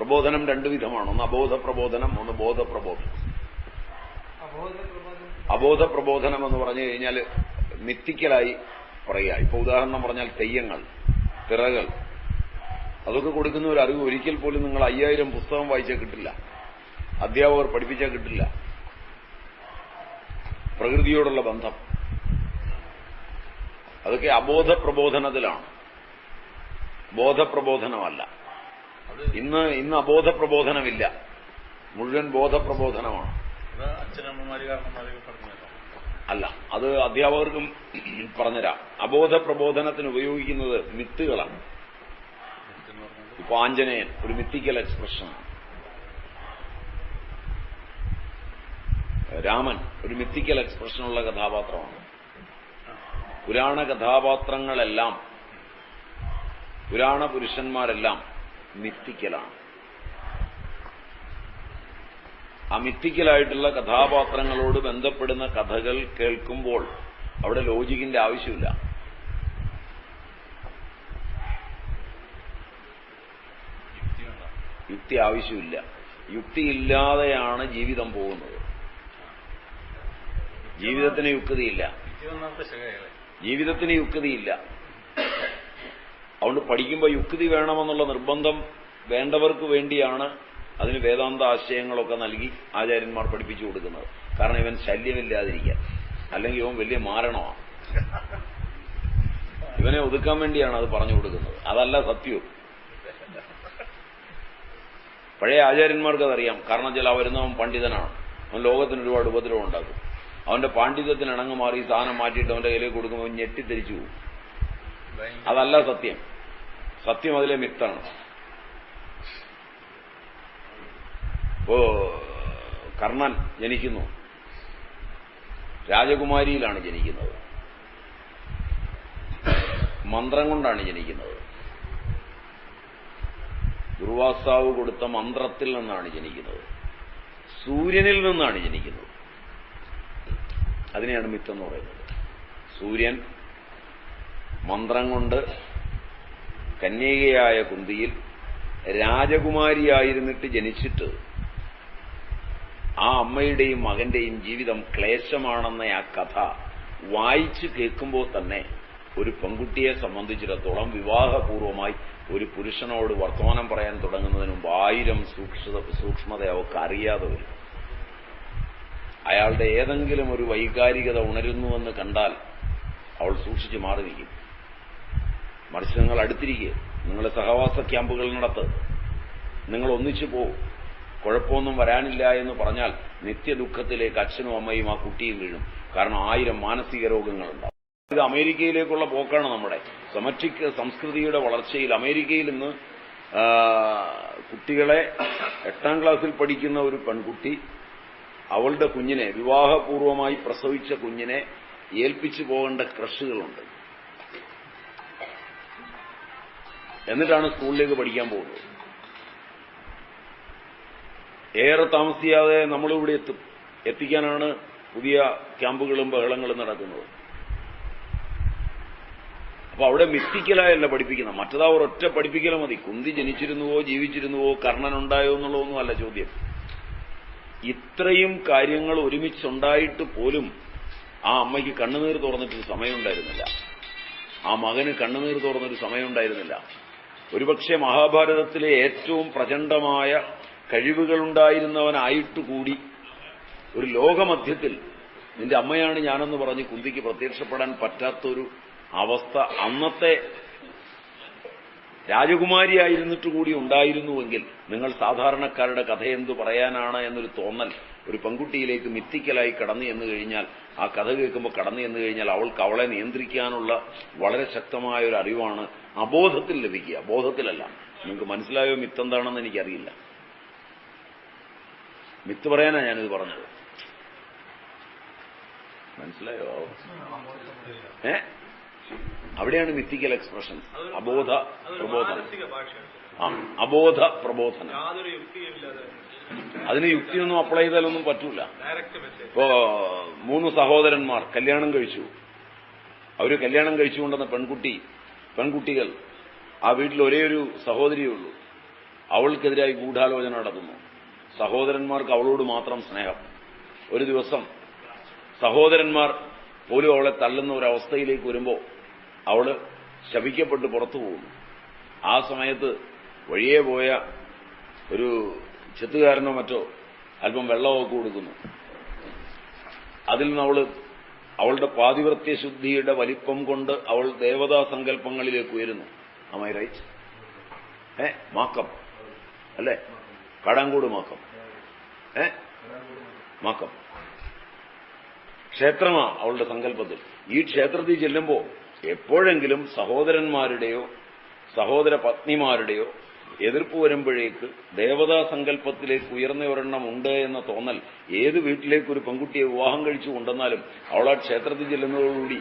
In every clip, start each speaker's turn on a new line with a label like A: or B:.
A: പ്രബോധനം രണ്ടു വിധമാണ്. ഒന്ന് അബോധ പ്രബോധനം, ഒന്ന് ബോധപ്രബോധനം. അബോധ പ്രബോധനം എന്ന് പറഞ്ഞു കഴിഞ്ഞാൽ മിത്തിക്കലായി പറയുക. ഇപ്പൊ ഉദാഹരണം പറഞ്ഞാൽ തെയ്യങ്ങൾ, തിറകൾ, അതൊക്കെ കൊടുക്കുന്ന ഒരു അറിവ് ഒരിക്കൽ പോലും നിങ്ങൾ 5000 പുസ്തകം വായിച്ചാൽ കിട്ടില്ല, അധ്യാപകർ പഠിപ്പിച്ചാൽ കിട്ടില്ല. പ്രകൃതിയോടുള്ള ബന്ധം അതൊക്കെ അബോധ പ്രബോധനത്തിലാണ്, ബോധപ്രബോധനമല്ല. ഇന്ന് അബോധ പ്രബോധനമില്ല, മുഴുവൻ ബോധപ്രബോധനമാണ്. അല്ല, അത് അധ്യാപകർക്കും പറഞ്ഞുതരാം. അബോധ പ്രബോധനത്തിന് ഉപയോഗിക്കുന്നത് മിത്തുകളാണ്. ഇപ്പൊ ആഞ്ജനേയൻ ഒരു മിത്തിക്കൽ എക്സ്പ്രഷനാണ്. രാമൻ ഒരു മിത്തിക്കൽ എക്സ്പ്രഷനുള്ള കഥാപാത്രമാണ്. പുരാണ കഥാപാത്രങ്ങളെല്ലാം, പുരാണ പുരുഷന്മാരെല്ലാം മിത്തിക്കലാണ്. ആ മിത്തിക്കലായിട്ടുള്ള കഥാപാത്രങ്ങളോട് ബന്ധപ്പെടുന്ന കഥകൾ കേൾക്കുമ്പോൾ അവിടെ ലോജിക്കിന്റെ ആവശ്യമില്ല. യുക്തി ആവശ്യമില്ല. യുക്തിയില്ലാതെയാണ് ജീവിതം പോകുന്നത്. ജീവിതത്തിന് യുക്തിയില്ല, ജീവിതത്തിന് യുക്തിയില്ല. അതുകൊണ്ട് പഠിക്കുമ്പോൾ യുക്തി വേണമെന്നുള്ള നിർബന്ധം വേണ്ടവർക്ക് വേണ്ടിയാണ് അതിന് വേദാന്ത ആശയങ്ങളൊക്കെ നൽകി ആചാര്യന്മാർ പഠിപ്പിച്ചു കൊടുക്കുന്നത്. കാരണം ഇവൻ ശല്യമില്ലാതിരിക്കാൻ, അല്ലെങ്കിൽ ഇവൻ വലിയ മാരണമാണ്. ഇവനെ ഒതുക്കാൻ വേണ്ടിയാണ് അത് പറഞ്ഞു കൊടുക്കുന്നത്, അതല്ല സത്യവും. പഴയ ആചാര്യന്മാർക്ക് അതറിയാം. കാരണം ചില വരുന്നവൻ പണ്ഡിതനാണ്, അവൻ ലോകത്തിന് ഒരുപാട് ഉപദ്രവം ഉണ്ടാക്കും. അവന്റെ പാണ്ഡിത്യത്തിന് ഇണങ്ങ് മാറി സാധനം മാറ്റിയിട്ട് അവന്റെ കയ്യിലേക്ക് കൊടുക്കുമ്പോൾ ഞെട്ടിത്തിരിച്ചു പോകും. അതല്ല സത്യം. സത്യം അതിലെ മിത്താണ്. ഇപ്പോ കർണൻ ജനിക്കുന്നു, രാജകുമാരിയിലാണ് ജനിക്കുന്നത്, മന്ത്രം കൊണ്ടാണ് ജനിക്കുന്നത്. ദുർവാസാവ് കൊടുത്ത മന്ത്രത്തിൽ നിന്നാണ് ജനിക്കുന്നത്, സൂര്യനിൽ നിന്നാണ് ജനിക്കുന്നത്. അതിനെയാണ് മിത്തെന്ന് പറയുന്നത്. സൂര്യൻ മന്ത്രം കൊണ്ട് കന്യകയായ കുന്തിയിൽ രാജകുമാരിയായിരുന്നിട്ട് ജനിച്ചിട്ട് ആ അമ്മയുടെയും മകന്റെയും ജീവിതം ക്ലേശമാണെന്ന ആ കഥ വായിച്ചു കേൾക്കുമ്പോൾ തന്നെ ഒരു പെൺകുട്ടിയെ സംബന്ധിച്ചിടത്തോളം വിവാഹപൂർവമായി ഒരു പുരുഷനോട് വർത്തമാനം പറയാൻ തുടങ്ങുന്നതിന് മുമ്പ് 1000 സൂക്ഷ്മത അവർക്ക് അറിയാതെ വരും. അയാളുടെ ഏതെങ്കിലും ഒരു വൈകാരികത ഉണരുന്നുവെന്ന് കണ്ടാൽ അവൾ സൂക്ഷിച്ച് മാറി നിൽക്കും. മറിച്ച് നിങ്ങൾ അടുത്തിരിക്കുക, നിങ്ങൾ സഹവാസ ക്യാമ്പുകൾ നടത്ത്, നിങ്ങൾ ഒന്നിച്ചു പോകും, കുഴപ്പമൊന്നും വരാനില്ല എന്ന് പറഞ്ഞാൽ നിത്യദുഃഖത്തിലേക്ക് അച്ഛനും അമ്മയും ആ കുട്ടിയും വീഴും. കാരണം 1000 മാനസിക രോഗങ്ങളുണ്ടാവും. ഇത് അമേരിക്കയിലേക്കുള്ള പോക്കാണ് നമ്മുടെ സെമറ്റിക് സംസ്കൃതിയുടെ വളർച്ചയിൽ. അമേരിക്കയിൽ ഇന്ന് കുട്ടികളെ 8ാം ക്ലാസ്സിൽ പഠിക്കുന്ന ഒരു പെൺകുട്ടി അവളുടെ കുഞ്ഞിനെ, വിവാഹപൂർവമായി പ്രസവിച്ച കുഞ്ഞിനെ ഏൽപ്പിച്ചു പോകേണ്ട ക്രഷുകളുണ്ട്. എന്നിട്ടാണ് സ്കൂളിലേക്ക് പഠിക്കാൻ പോകുന്നത്. ഏറെ താമസിയാതെ നമ്മളിവിടെ എത്തിക്കാനാണ് പുതിയ ക്യാമ്പുകളും ബഹളങ്ങളും നടക്കുന്നത്. അപ്പൊ അവിടെ മിത്തിക്കലായല്ല പഠിപ്പിക്കുന്നത്. മറ്റതാ ഒരൊറ്റ പഠിപ്പിക്കൽ മതി. കുന്തി ജനിച്ചിരുന്നുവോ ജീവിച്ചിരുന്നുവോ കർണനുണ്ടായോ എന്നുള്ളതൊന്നുമല്ല ചോദ്യം. ഇത്രയും കാര്യങ്ങൾ ഒരുമിച്ചുണ്ടായിട്ട് പോലും ആ അമ്മയ്ക്ക് കണ്ണുനീർ തുറന്നിട്ടൊരു സമയമുണ്ടായിരുന്നില്ല, ആ മകന് കണ്ണുനീർ തുറന്നൊരു സമയമുണ്ടായിരുന്നില്ല. ഒരുപക്ഷെ മഹാഭാരതത്തിലെ ഏറ്റവും പ്രചണ്ഡമായ കഴിവുകളുണ്ടായിരുന്നവനായിട്ടുകൂടി ഒരു ലോകമധ്യത്തിൽ നിന്റെ അമ്മയാണ് ഞാനെന്ന് പറഞ്ഞ് കുന്തിക്ക് പ്രത്യക്ഷപ്പെടാൻ പറ്റാത്തൊരു അവസ്ഥ അന്നത്തെ രാജകുമാരിയായിരുന്നിട്ട് കൂടി ഉണ്ടായിരുന്നുവെങ്കിൽ നിങ്ങൾ സാധാരണക്കാരുടെ കഥ എന്തു പറയാനാണ് എന്നൊരു തോന്നൽ ഒരു പെൺകുട്ടിയിലേക്ക് മിത്തിക്കലായി കടന്നു എന്ന് കഴിഞ്ഞാൽ, ആ കഥ കേൾക്കുമ്പോൾ കടന്നു എന്ന് കഴിഞ്ഞാൽ അവൾക്ക് അവളെ നിയന്ത്രിക്കാനുള്ള വളരെ ശക്തമായ ഒരു അറിവാണ് അബോധത്തിൽ ലഭിക്കുക, ബോധത്തിലല്ല. നിങ്ങൾക്ക് മനസ്സിലായോ മിത്തെന്താണെന്ന് എനിക്കറിയില്ല. മിത്ത് പറയാനാ ഞാനിത് പറഞ്ഞത്. മനസ്സിലായോ? അവിടെയാണ് മിത്തിക്കൽ എക്സ്പ്രഷൻ. അബോധ പ്രബോധനം. അബോധ പ്രബോധനം. അതിന് യുക്തിയൊന്നും അപ്ലൈ ചെയ്താലൊന്നും പറ്റൂല. ഇപ്പോ 3 സഹോദരന്മാർ കല്യാണം കഴിച്ചു. അവര് കല്യാണം കഴിച്ചുകൊണ്ടെന്ന പെൺകുട്ടികൾ, ആ വീട്ടിൽ ഒരേ ഒരു സഹോദരിയേ ഉള്ളൂ. അവൾക്കെതിരായി ഗൂഢാലോചന നടത്തുന്നു. സഹോദരന്മാർക്ക് അവളോട് മാത്രം സ്നേഹം. ഒരു ദിവസം സഹോദരന്മാർ പോലും അവളെ തള്ളുന്ന ഒരവസ്ഥയിലേക്ക് വരുമ്പോൾ അവള് ശപിക്കപ്പെട്ട് പുറത്തു പോകുന്നു. ആ സമയത്ത് വഴിയെ പോയ ഒരു ചെത്തുകാരനോ മറ്റോ അല്പം വെള്ളമൊക്കെ കൊടുക്കുന്നു. അതിൽ നിന്ന് അവളുടെ പാതിവൃത്യശുദ്ധിയുടെ വലിപ്പം കൊണ്ട് അവൾ ദേവതാ സങ്കല്പങ്ങളിലേക്ക് ഉയരുന്നു. Am I right? മാക്കം അല്ലേ? കാടാങ്കോട് മാക്കം. മാക്കം ക്ഷേത്രമാ അവളുടെ സങ്കല്പത്തിൽ. ഈ ക്ഷേത്രത്തിൽ ചെല്ലുമ്പോൾ എപ്പോഴെങ്കിലും സഹോദരന്മാരുടെയോ സഹോദര പത്നിമാരുടെയോ എതിർപ്പ് വരുമ്പോഴേക്ക് ദേവതാ സങ്കല്പത്തിലേക്ക് ഉയർന്ന ഒരെണ്ണം ഉണ്ട് എന്ന തോന്നൽ ഏത് വീട്ടിലേക്ക് ഒരു പെൺകുട്ടിയെ വിവാഹം കഴിച്ചു കൊണ്ടെന്നാലും അവൾ ആ ക്ഷേത്രത്തിൽ ചെല്ലുന്നതോടുകൂടി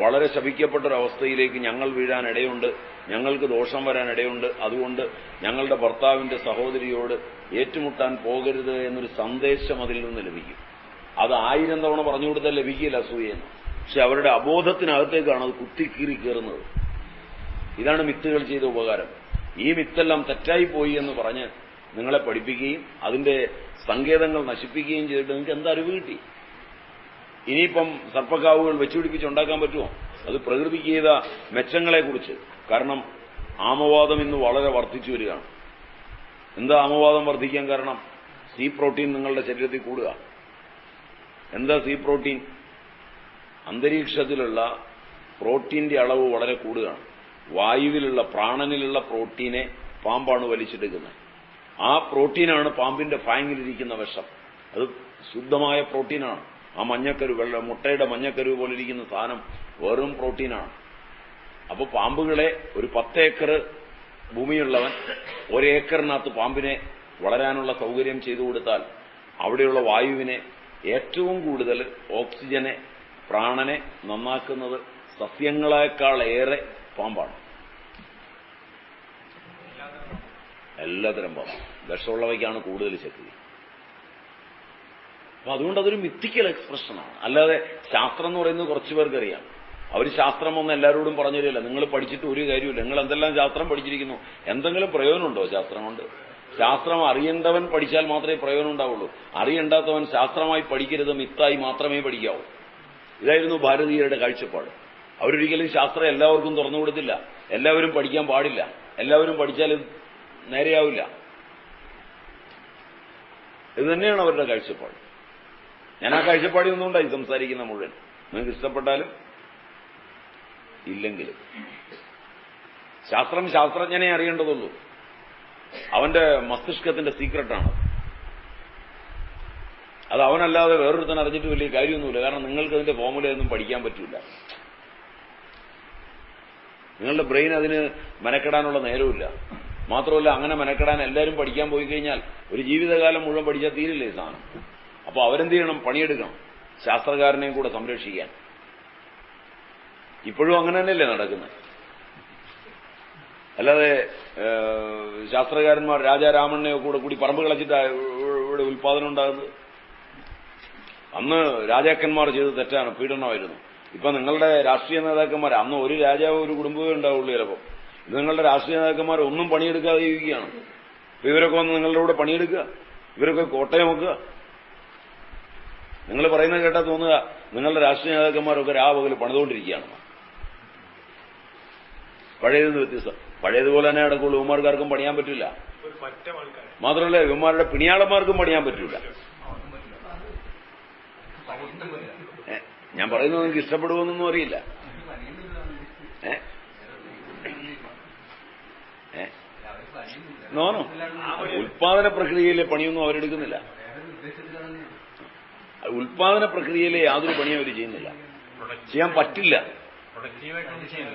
A: വളരെ ശപിക്കപ്പെട്ടൊരവസ്ഥയിലേക്ക് ഞങ്ങൾ വീഴാനിടയുണ്ട്, ഞങ്ങൾക്ക് ദോഷം വരാനിടയുണ്ട്, അതുകൊണ്ട് ഞങ്ങളുടെ ഭർത്താവിന്റെ സഹോദരിയോട് ഏറ്റുമുട്ടാൻ പോകരുത് എന്നൊരു സന്ദേശം അതിൽ നിന്ന് ലഭിക്കും. അത് 1000 തവണ പറഞ്ഞു കൊടുത്താൽ ലഭിക്കില്ല അസൂയെന്ന്. പക്ഷെ അവരുടെ അബോധത്തിനകത്തേക്കാണ് അത് കുത്തിക്കീറി കയറുന്നത്. ഇതാണ് മിത്തുകൾ ചെയ്ത ഉപകാരം. ഈ മിത്തെല്ലാം തെറ്റായിപ്പോയി എന്ന് പറഞ്ഞ് നിങ്ങളെ പഠിപ്പിക്കുകയും അതിന്റെ സങ്കേതങ്ങൾ നശിപ്പിക്കുകയും ചെയ്തിട്ട് നിങ്ങൾക്ക് എന്താ അറിവ് കിട്ടി? ഇനിയിപ്പം സർപ്പക്കാവുകൾ വെച്ചുപിടിപ്പിച്ചുണ്ടാക്കാൻ പറ്റുമോ? അത് പ്രകൃതിക്ക് ചെയ്ത മെച്ചങ്ങളെക്കുറിച്ച്. കാരണം ആമവാദം ഇന്ന് വളരെ വർദ്ധിച്ചു വരികയാണ്. എന്താ ആമവാദം വർദ്ധിക്കാൻ കാരണം? സി പ്രോട്ടീൻ നിങ്ങളുടെ ശരീരത്തിൽ കൂടുക. എന്താ സി പ്രോട്ടീൻ? അന്തരീക്ഷത്തിലുള്ള പ്രോട്ടീന്റെ അളവ് വളരെ കൂടുകയാണ്. വായുവിലുള്ള പ്രാണനിലുള്ള പ്രോട്ടീനെ പാമ്പാണ് വലിച്ചെടുക്കുന്നത്. ആ പ്രോട്ടീനാണ് പാമ്പിന്റെ ഫാങ്ങിലിരിക്കുന്ന വിഷം. അത് ശുദ്ധമായ പ്രോട്ടീനാണ്. ആ മഞ്ഞക്കരു മുട്ടയുടെ മഞ്ഞക്കരു പോലിരിക്കുന്ന സാധനം വെറും പ്രോട്ടീനാണ്. അപ്പോൾ പാമ്പുകളെ ഒരു 10 ഏക്കർ ഭൂമിയുള്ളവൻ 1 ഏക്കറിനകത്ത് പാമ്പിനെ വളരാനുള്ള സൗകര്യം ചെയ്തു കൊടുത്താൽ അവിടെയുള്ള വായുവിനെ ഏറ്റവും കൂടുതൽ ഓക്സിജനെ പ്രാണനെ നന്നാക്കുന്നത് സസ്യങ്ങളെക്കാളേറെ പാമ്പാണ്. എല്ലാത്തരം പാമ്പ് വിഷമുള്ളവയ്ക്കാണ് കൂടുതൽ ശക്തി. അപ്പൊ അതുകൊണ്ട് അതൊരു മിത്തിക്കൽ എക്സ്പ്രഷനാണ്. അല്ലാതെ ശാസ്ത്രം എന്ന് പറയുന്നത് കുറച്ചു പേർക്കറിയാം. അവർ ശാസ്ത്രം ഒന്നും എല്ലാവരോടും പറഞ്ഞു തരില്ല. നിങ്ങൾ പഠിച്ചിട്ട് ഒരു കാര്യമില്ല. നിങ്ങൾ എന്തെല്ലാം ശാസ്ത്രം പഠിച്ചിരിക്കുന്നു, എന്തെങ്കിലും പ്രയോജനമുണ്ടോ ശാസ്ത്രം കൊണ്ട്? ശാസ്ത്രം അറിയേണ്ടവൻ പഠിച്ചാൽ മാത്രമേ പ്രയോജനം ഉണ്ടാവുള്ളൂ. അറിയണ്ടാത്തവൻ ശാസ്ത്രമായി പഠിക്കരുത്, മിത്തായി മാത്രമേ പഠിക്കാവൂ. ഇതായിരുന്നു ഭാരതീയരുടെ കാഴ്ചപ്പാട്. അവരൊരിക്കലും ശാസ്ത്രം എല്ലാവർക്കും തുറന്നു കൊടുത്തില്ല. എല്ലാവരും പഠിക്കാൻ പാടില്ല. എല്ലാവരും പഠിച്ചാൽ നേരെയാവില്ല. ഇത് തന്നെയാണ് അവരുടെ കാഴ്ചപ്പാട്. ഞാൻ ആ കാഴ്ചപ്പാടിൽ നിന്നുകൊണ്ടായി സംസാരിക്കുന്ന മുഴുവൻ. നിങ്ങൾക്ക് ഇഷ്ടപ്പെട്ടാലും ഇല്ലെങ്കിലും ശാസ്ത്രം ശാസ്ത്രജ്ഞനെ അറിയേണ്ടതുള്ളൂ. അവന്റെ മസ്തിഷ്കത്തിന്റെ സീക്രട്ടാണ്. അത് അവനല്ലാതെ വേറൊരുത്തൻ അറിഞ്ഞിട്ട് വലിയ കാര്യമൊന്നുമില്ല. കാരണം നിങ്ങൾക്ക് അതിന്റെ ഫോർമുലയൊന്നും പഠിക്കാൻ പറ്റില്ല. നിങ്ങളുടെ ബ്രെയിൻ അതിന് മെനക്കെടാനുള്ള നേരമില്ല. മാത്രമല്ല, അങ്ങനെ മെനക്കെടാൻ എല്ലാവരും പഠിക്കാൻ പോയി കഴിഞ്ഞാൽ ഒരു ജീവിതകാലം മുഴുവൻ പഠിച്ചാൽ തീരില്ലേ ഈ സാധനം. അപ്പൊ അവരെന്ത് ചെയ്യണം? പണിയെടുക്കണം, ശാസ്ത്രകാരനെയും കൂടെ സംരക്ഷിക്കാൻ. ഇപ്പോഴും അങ്ങനെ തന്നെയല്ലേ നടക്കുന്നത്. അല്ലാതെ ശാസ്ത്രകാരന്മാർ രാജാരാമണ്ണയോ കൂടി പറമ്പ് കളച്ചിട്ടാ ഇവിടെ ഉൽപാദനം ഉണ്ടാകുന്നത്. അന്ന് രാജാക്കന്മാർ ചെയ്ത് തെറ്റാണ്, പീഡനമായിരുന്നു. ഇപ്പൊ നിങ്ങളുടെ രാഷ്ട്രീയ നേതാക്കന്മാർ, അന്ന് ഒരു രാജാവ് ഒരു കുടുംബമേ ഉണ്ടാവുള്ളൂ ചിലപ്പോൾ. ഇത് നിങ്ങളുടെ രാഷ്ട്രീയ നേതാക്കന്മാർ ഒന്നും പണിയെടുക്കാതെ ജീവിക്കുകയാണ്. അപ്പൊ ഇവരൊക്കെ വന്ന് നിങ്ങളുടെ കൂടെ പണിയെടുക്കുക, ഇവരൊക്കെ കോട്ടയം വെക്കുക. നിങ്ങൾ പറയുന്നത് കേട്ടാൽ തോന്നുക നിങ്ങളുടെ രാഷ്ട്രീയ നേതാക്കന്മാരൊക്കെ രാപകൽ പണിതുകൊണ്ടിരിക്കുകയാണ്. പഴയതെന്ന് വ്യത്യസ്തം. പഴയതുപോലെ തന്നെ നടക്കുള്ളൂ. ഇവന്മാർക്കാർക്കും പണിയാൻ പറ്റില്ല. മാത്രമല്ല ഇവന്മാരുടെ പിണിയാളന്മാർക്കും പണിയാൻ പറ്റില്ല. ഞാൻ പറയുന്നത് നിങ്ങൾക്ക് ഇഷ്ടപ്പെടുമെന്നൊന്നും അറിയില്ല. നോനോ ഉൽപാദന പ്രക്രിയയിലെ പണിയൊന്നും അവരെടുക്കുന്നില്ല. ഉൽപാദന പ്രക്രിയയിലെ യാതൊരു പണിയും അവർ ചെയ്യുന്നില്ല. ചെയ്യാൻ പറ്റില്ല.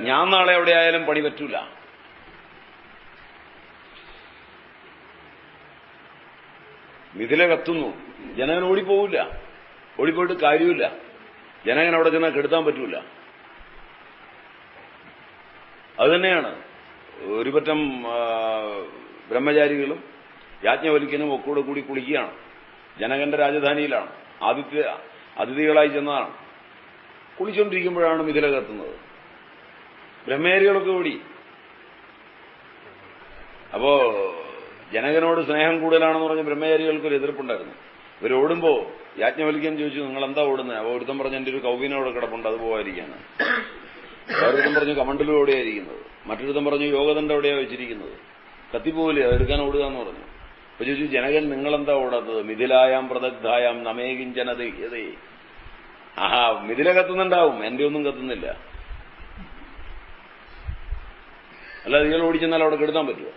A: ഞാൻ നാളെ എവിടെ ആയാലും പണി പറ്റൂല. മിഥില കത്തുന്നു, ജനകൻ ഓടിപ്പോവില്ല. ഓടിപ്പോയിട്ട് കാര്യമില്ല. ജനകൻ അവിടെ ചെന്നാൽ കെടുത്താൻ പറ്റൂല. അതുതന്നെയാണ് ഒരു പറ്റം ബ്രഹ്മചാരികളും യാജ്ഞവൽക്യനും ഒക്കെ കൂടി കുളിക്കുകയാണ്. ജനകന്റെ രാജധാനിയിലാണ്. അതിഥികളായി ചെന്നതാണ്. കുളിച്ചുകൊണ്ടിരിക്കുമ്പോഴാണ് മിഥില കത്തുന്നത്. ബ്രഹ്മചാരികളൊക്കെ ഓടി. അപ്പോ ജനകനോട് സ്നേഹം കൂടുതലാണെന്ന് പറഞ്ഞ് ബ്രഹ്മചാരികൾക്കൊരു എതിർപ്പുണ്ടായിരുന്നു. ഇവരോടുമ്പോ യാജ്ഞവൽക്യൻ ചോദിച്ചു, നിങ്ങൾ എന്താ ഓടുന്നത്? അപ്പോൾ ഒരുത്തം പറഞ്ഞു, എന്റെ ഒരു കൗവിനോടെ കിടപ്പുണ്ട്, അത് പോകാതിരിക്കാണ്. വേറൊരുത്തം പറഞ്ഞു കമണ്ടലും എവിടെയായിരിക്കുന്നത്, മറ്റൊരുത്തം പറഞ്ഞു യോഗദണ്ഡം എവിടെയാണ് വെച്ചിരിക്കുന്നത്, കത്തിപ്പോവില്ലേ, അതെടുക്കാൻ ഓടുക എന്ന് പറഞ്ഞു. അപ്പൊ ചോദിച്ചു, ജനകൻ നിങ്ങളെന്താ ഓടാത്തത്? മിഥിലായാം പ്രദഗ്ധായാം നമേകിഞ്ചനതേ. ആഹാ, മിഥില കത്തുന്നുണ്ടാവും, എന്റെ ഒന്നും കത്തുന്നില്ല. അല്ല, ഇയാൾ ഓടിച്ചെന്നാൽ അവിടെ കെടുത്താൻ പറ്റുമോ?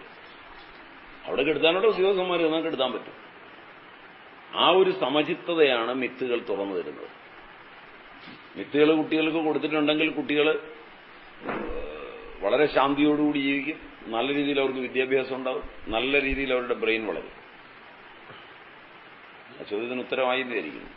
A: അവിടെ കെടുത്താനുള്ള ഉദ്യോഗസ്ഥന്മാർ എന്നാൽ കെടുത്താൻ പറ്റും. ആ ഒരു സമചിത്തതയാണ് മിത്തുകൾ തുറന്നു തരുന്നത്. മിത്തുകൾ കുട്ടികൾക്ക് കൊടുത്തിട്ടുണ്ടെങ്കിൽ കുട്ടികൾ വളരെ ശാന്തിയോടുകൂടി ജീവിക്കും, നല്ല രീതിയിൽ അവർക്ക് വിദ്യാഭ്യാസം ഉണ്ടാവും, നല്ല രീതിയിൽ അവരുടെ ബ്രെയിൻ വളരും. ആ ചോദ്യത്തിന് ഉത്തരമായി വിചാരിക്കുന്നു.